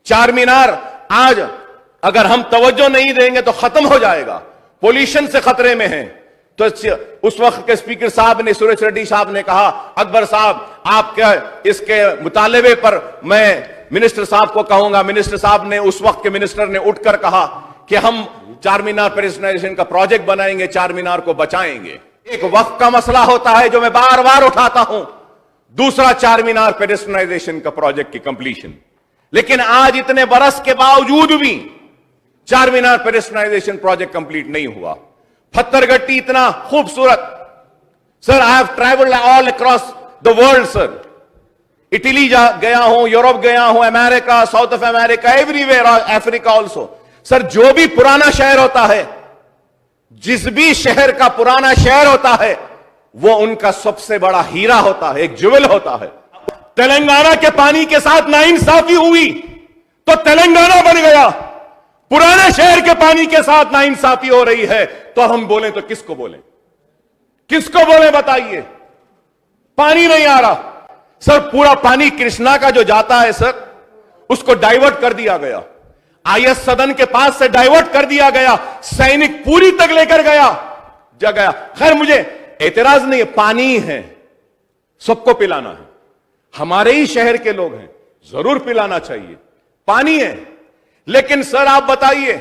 चार मीनार आज अगर हम तवज्जो नहीं देंगे तो खत्म हो जाएगा, पोल्यूशन से खतरे में है। तो उस वक्त के स्पीकर साहब ने, सुरेश रेड्डी साहब ने कहा, अकबर साहब आपके इसके मुतालबे पर मैं मिनिस्टर साहब को कहूंगा। मिनिस्टर साहब ने, उस वक्त के मिनिस्टर ने उठकर कहा कि हम चार मीनार पेडेस्ट्रियनाइजेशन का प्रोजेक्ट बनाएंगे, चार मीनार को बचाएंगे। एक वक्त का मसला होता है जो मैं बार बार उठाता हूं, दूसरा चार मीनार पेडेस्ट्रियनाइजेशन का प्रोजेक्ट की कंप्लीशन। लेकिन आज इतने बरस के बावजूद भी चार मीनार पेडेस्ट्रियनाइजेशन प्रोजेक्ट कंप्लीट नहीं हुआ। पत्थरगट्टी इतना खूबसूरत, sir I have travelled all across the world sir, Italy गया हूं, यूरोप गया हूं, America, south of America, everywhere, Africa also. Sir जो भी पुराना शहर होता है, जिस भी शहर का पुराना शहर होता है, वो उनका सबसे बड़ा हीरा होता है, एक ज्वेल होता है। तेलंगाना के पानी के साथ नाइंसाफी हुई तो तेलंगाना बन गया, पुराने शहर के पानी के साथ नाइंसाफी हो रही है तो हम बोलें तो किसको बोलें, किसको बोलें बताइए। पानी नहीं आ रहा सर, पूरा पानी कृष्णा का जो जाता है सर, उसको डाइवर्ट कर दिया गया, आईएस सदन के पास से डाइवर्ट कर दिया गया, सैनिक पूरी तक लेकर गया जगह। खैर मुझे एतराज नहीं है, पानी है, सबको पिलाना है, हमारे ही शहर के लोग हैं, जरूर पिलाना चाहिए, पानी है। लेकिन सर आप बताइए,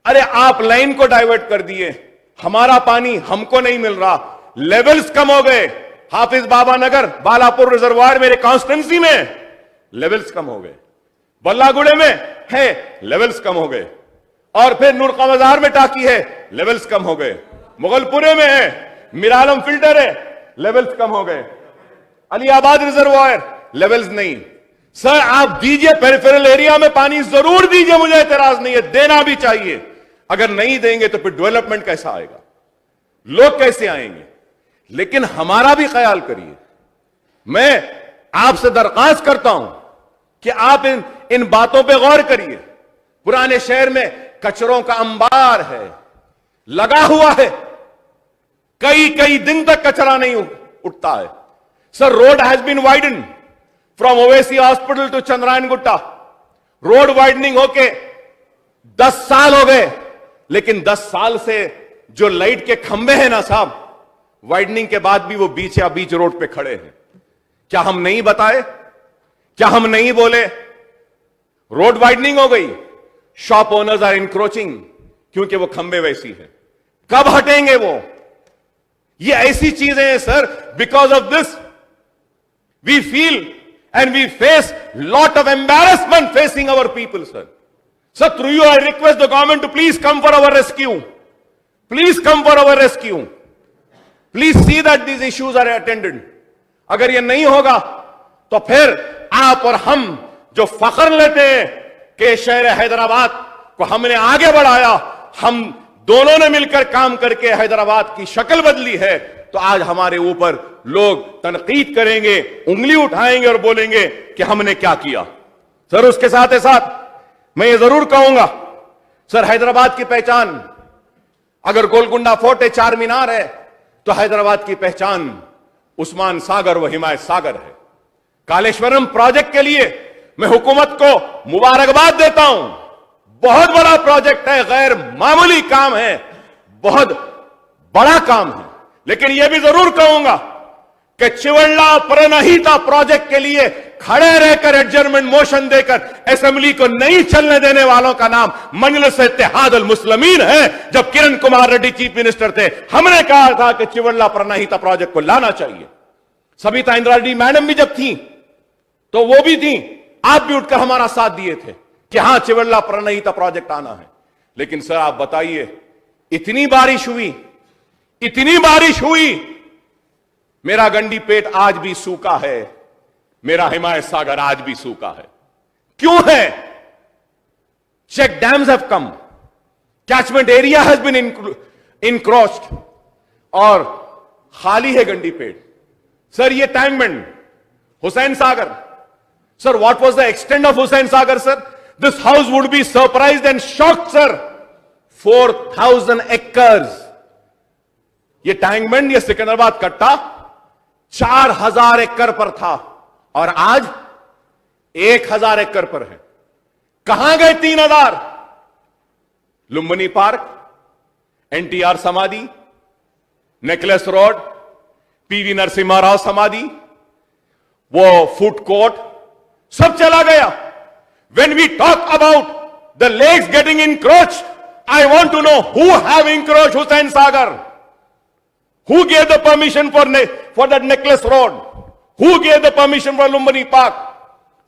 अरे आप लाइन को डाइवर्ट कर दिए, हमारा पानी हमको नहीं मिल रहा, लेवल्स कम हो गए। हाफिज बाबा नगर, बालापुर रिजर्वायर मेरे कॉन्स्टिट्यूंसी में लेवल्स कम हो गए, बल्लागुड़े में है लेवल्स कम हो गए, और फिर नूरकाबाजार में टाकी है लेवल्स कम हो गए, मुगलपुरे में है, मिरालम फिल्टर है लेवल्स कम हो गए, अलीआबाद रिजर्वायर लेवल्स नहीं। सर आप दीजिए, पेरिफेरल एरिया में पानी जरूर दीजिए, मुझे एतराज नहीं है, देना भी चाहिए। अगर नहीं देंगे तो फिर डेवलपमेंट कैसा आएगा, लोग कैसे आएंगे। लेकिन हमारा भी ख्याल करिए। मैं आपसे दरख्वास्त करता हूं कि आप इन बातों पे गौर करिए। पुराने शहर में कचरों का अंबार है, लगा हुआ है, कई कई दिन तक कचरा नहीं उठता है। Sir road has been widen from Owaisi hospital to Chandrayangutta, road widening होके 10 साल हो गए, लेकिन 10 साल से जो लाइट के खंबे हैं ना साहब, वाइडनिंग के बाद भी वो बीच रोड पे खड़े हैं। क्या हम नहीं बताए, क्या हम नहीं बोले? रोड वाइडनिंग हो गई, शॉप ओनर्स आर इंक्रोचिंग, क्योंकि वो खंबे वैसी है, कब हटेंगे वो? ये ऐसी चीजें हैं sir, because of this we feel and we face lot of embarrassment facing our people sir. Sir through you I request the government to please come for our rescue, please come for our rescue, please see that these issues are attended. अगर ये नहीं होगा तो फिर आप और हम जो फख्र लेते हैं कि शहर हैदराबाद को हमने आगे बढ़ाया, हम दोनों ने मिलकर काम करके हैदराबाद की शक्ल बदली है, तो आज हमारे ऊपर लोग तनकीद करेंगे, उंगली उठाएंगे और बोलेंगे कि हमने क्या किया। सर उसके साथ ही साथ मैं ये जरूर कहूंगा, सर हैदराबाद की पहचान, अगर गोलकुंडा फोर्ट है, चार मीनार है, तो हैदराबाद की पहचान उस्मान सागर व हिमायत सागर है। कालेश्वरम प्रोजेक्ट के लिए मैं हुकूमत को मुबारकबाद देता हूं, बहुत बड़ा प्रोजेक्ट है, गैर मामूली काम है, बहुत बड़ा काम है। लेकिन यह भी जरूर कहूंगा कि चिवल्ला प्रणहिता प्रोजेक्ट के लिए खड़े रहकर एडजर्नमेंट मोशन देकर असेंबली को नहीं चलने देने वालों का नाम मजलिस इत्तेहाद अल मुस्लिमीन है। जब किरण कुमार रेड्डी चीफ मिनिस्टर थे, हमने कहा था कि चिवल्ला प्रणहिता प्रोजेक्ट को लाना चाहिए। सबिता इंदिरा रेड्डी मैडम भी जब थी तो वो भी थी, आप भी उठकर हमारा साथ दिए थे कि हां चिवल्ला प्रणहिता प्रोजेक्ट आना है। लेकिन सर आप बताइए, इतनी बारिश हुई, इतनी बारिश हुई, मेरा गंडीपेट आज भी सूखा है, मेरा हिमायत सागर आज भी सूखा है। क्यों है? Check dams have come, catchment area has been encroached और खाली है गंडीपेट। सर ये Tankbund, Hussain Sagar, sir what was the extent of Hussain Sagar sir? This house would be surprised and shocked sir, 4000 acres ये टैंकबंड, ये सिकंदराबाद कट्टा 4000 एकड़ पर था और आज 1000 एकड़ पर है। कहां गए 3,000? लुम्बिनी पार्क, एनटीआर समाधि, necklace road, PV Narasimha Rao समाधि, वो फूड कोर्ट, सब चला गया. When we talk about the lakes getting encroached, I want to know who have encroached Hussain Sagar? Who gave the permission for that necklace road? Who gave the permission for Lumbini Park?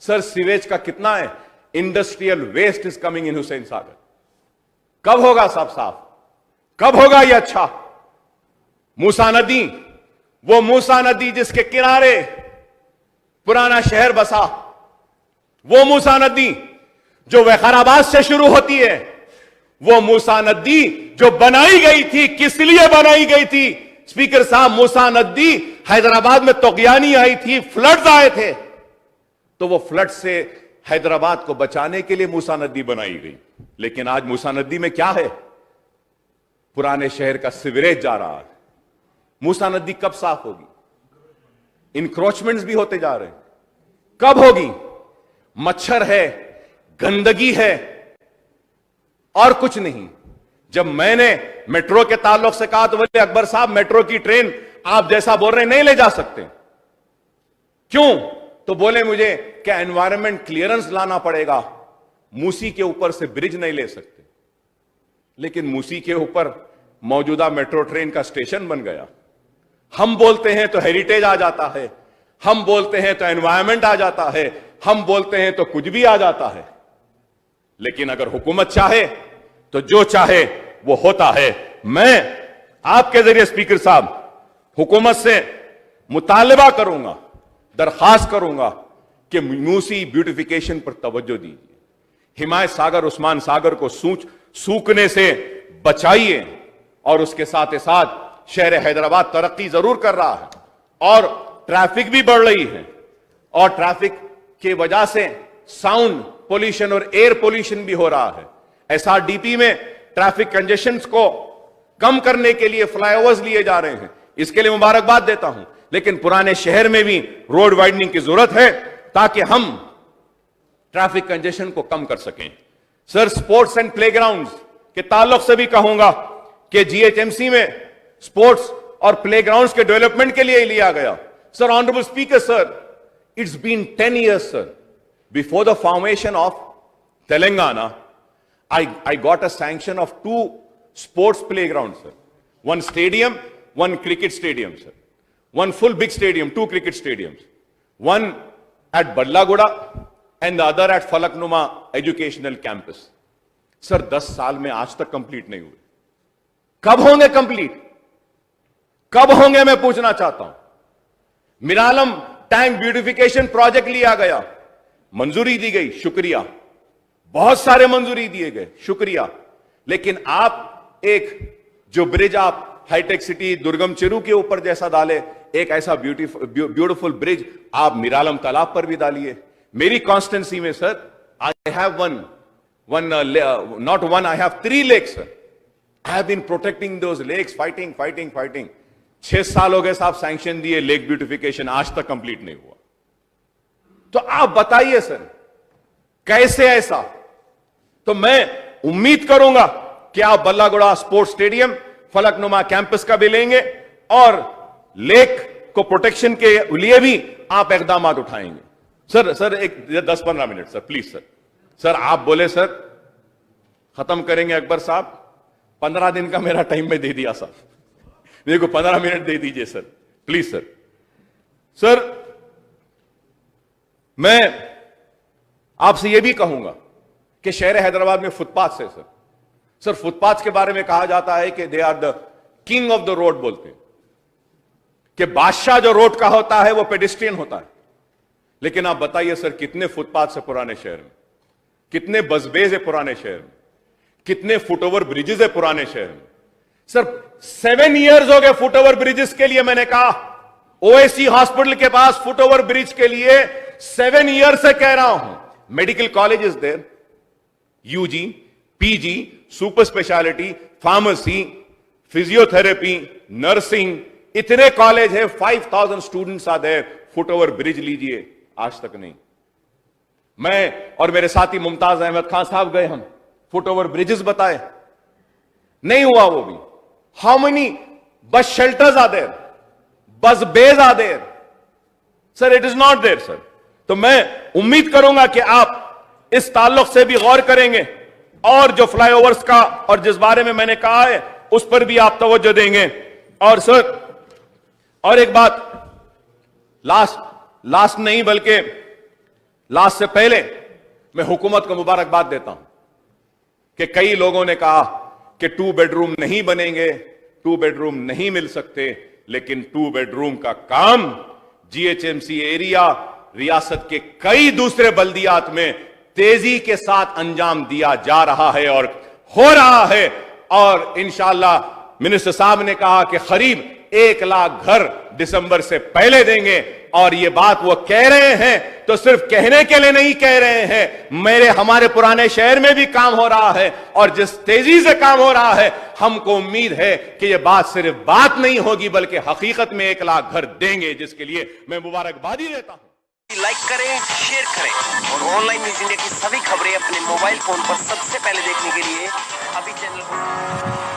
Sir, sewage का कितना है? Industrial waste is coming in Hussain Sagar. कब होगा सब साफ? कब होगा ये अच्छा? मूसा नदी, वो मूसा नदी जिसके किनारे पुराना शहर बसा, वो मूसा नदी जो वैखाराबाद से शुरू होती है, वो मूसा नदी जो बनाई गई थी, किस लिए बनाई गई थी? स्पीकर साहब, मूसा नदी हैदराबाद में तोगयानी आई थी, फ्लड्स आए थे, तो वो फ्लड से हैदराबाद को बचाने के लिए मूसा नदी बनाई गई. लेकिन आज मूसा नदी में क्या है? पुराने शहर का सीवरेज जा रहा है. मूसा नदी कब साफ होगी? इंक्रोचमेंट्स भी होते जा रहे हैं. कब होगी? मच्छर है, गंदगी है, और कुछ नहीं. जब मैंने मेट्रो के ताल्लुक से कहा तो बोले अकबर साहब मेट्रो की ट्रेन आप जैसा बोल रहे हैं नहीं ले जा सकते. क्यों? तो बोले मुझे क्या एनवायरमेंट क्लियरेंस लाना पड़ेगा, मूसी के ऊपर से ब्रिज नहीं ले सकते. लेकिन मूसी के ऊपर मौजूदा मेट्रो ट्रेन का स्टेशन बन गया. हम बोलते हैं तो हेरिटेज आ जाता है, हम बोलते हैं तो एनवायरमेंट आ जाता है, हम बोलते हैं तो कुछ भी आ जाता है. लेकिन अगर हुकूमत चाहे तो जो चाहे वो होता है. मैं आपके जरिए स्पीकर साहब हुकूमत से मुतालबा करूंगा, दरखास्त करूंगा कि मूसी ब्यूटिफिकेशन पर तवज्जो दीजिए. हिमायत सागर, उस्मान सागर को सूखने से बचाइए. और उसके साथ ही साथ शहर हैदराबाद तरक्की जरूर कर रहा है और ट्रैफिक भी बढ़ रही है, और ट्रैफिक की वजह से साउंड पोल्यूशन और एयर पोल्यूशन भी हो रहा है. एसआरडीपी में ट्रैफिक कंजेशन को कम करने के लिए फ्लाईओवर्स लिए जा रहे हैं. इसके लिए मुबारकबाद देता हूं. लेकिन पुराने शहर में भी रोड वाइडनिंग की जरूरत है ताकि हम ट्रैफिक कंजेशन को कम कर सकें. सर, स्पोर्ट्स एंड प्लेग्राउंड्स के ताल्लुक से भी कहूंगा कि जीएचएमसी में स्पोर्ट्स और प्लेग्राउंड्स के डेवलपमेंट के लिए लिया गया. Sir, honourable speaker sir, it's been 10 years, sir. Before the formation of Telangana, I got a sanction of 2 sports playgrounds, sir. One stadium, one cricket stadium, sir. One full big stadium, 2 cricket stadiums. One at Badlaguda and the other at Falaknuma Educational Campus. Sir, 10 साल में आज तक complete नहीं हुए. कब होंगे complete? कब होंगे मैं पूछना चाहता हूं. मिरालम टैंक ब्यूटिफिकेशन प्रोजेक्ट लिया गया, मंजूरी दी गई, शुक्रिया. बहुत सारे मंजूरी दिए गए, शुक्रिया. लेकिन आप एक जो ब्रिज आप हाईटेक सिटी दुर्गम चिरू के ऊपर जैसा डाले, एक ऐसा ब्यूटीफुल ब्रिज आप मिरालम तालाब पर भी डालिए. मेरी कॉन्स्टिट्यूंसी में sir, I have not one, I have 3 lakes. I have been protecting those lakes, fighting. 6 साल हो गए साहब सैंक्शन दिए, लेक ब्यूटिफिकेशन आज तक कंप्लीट नहीं हुआ. तो आप बताइए सर, कैसे ऐसा? तो मैं उम्मीद करूंगा कि आप Ballaguda sports stadium, Falaknuma campus का भी लेंगे और लेक को प्रोटेक्शन के लिए भी आप इकदाम उठाएंगे. सर एक 10-15 minute sir, please sir. Sir आप बोले सर खत्म करेंगे अकबर साहब, 15 दिन का मेरा टाइम में दे दिया सर, मेरे को 15 मिनट दे दीजिए सर, प्लीज सर. सर, मैं आपसे यह भी कहूंगा कि शहर हैदराबाद में फुटपाथ से सर फुटपाथ के बारे में कहा जाता है कि they are the king of the road. बोलते हैं कि बादशाह जो रोड का होता है वो पेडिस्ट्रियन होता है. लेकिन आप बताइए सर, कितने फुटपाथ है पुराने शहर में, कितने बसबेज है पुराने शहर में, कितने फुटओवर ब्रिजेस है पुराने शहर में. सर 7 इयर्स हो गए फुटओवर ब्रिजेस के लिए. मैंने कहा ओएसी हॉस्पिटल के पास फुटओवर ब्रिज के लिए 7 ईयर से कह रहा हूं. Medical college is there, UG, PG, super speciality, pharmacy, physiotherapy, nursing, इतने कॉलेज है. 5000 students are there. Foot over bridge लीजिए, आज तक नहीं. मैं और मेरे साथी मुमताज अहमद खान साहब गए, हम फुट ओवर ब्रिजेस बताए, नहीं हुआ वो भी। How many bus shelters are there, bus bays are there? Sir it is not there sir. तो मैं उम्मीद करूंगा कि आप इस ताल्लुक से भी गौर करेंगे और जो फ्लाईओवर्स का और जिस बारे में मैंने कहा है उस पर भी आप तवज्जो देंगे। और सर और एक बात, लास्ट नहीं बल्कि लास्ट से पहले मैं हुकूमत को मुबारकबाद देता हूं कि कई लोगों ने कहा कि 2 बेडरूम नहीं बनेंगे, 2 बेडरूम नहीं मिल सकते, लेकिन 2 बेडरूम का काम जीएचएमसी एरिया, रियासत के कई दूसरे बल्दियात में तेजी के साथ अंजाम दिया जा रहा है और हो रहा है। और इंशाअल्लाह मिनिस्टर साहब ने कहा कि करीब 1 लाख घर दिसंबर से पहले देंगे, और ये बात वो कह रहे हैं तो सिर्फ कहने के लिए नहीं कह रहे हैं, हमारे पुराने शहर में भी काम हो रहा है, और जिस तेजी से काम हो रहा है हमको उम्मीद है कि ये बात सिर्फ बात नहीं होगी बल्कि हकीकत में 1 लाख घर देंगे, जिसके लिए मैं मुबारकबादी देता हूं। लाइक करें, शेयर करें और ऑनलाइन न्यूज़ इंडिया की सभी खबरें अपने मोबाइल फोन पर सबसे पहले देखने के लिए अभी चैनल को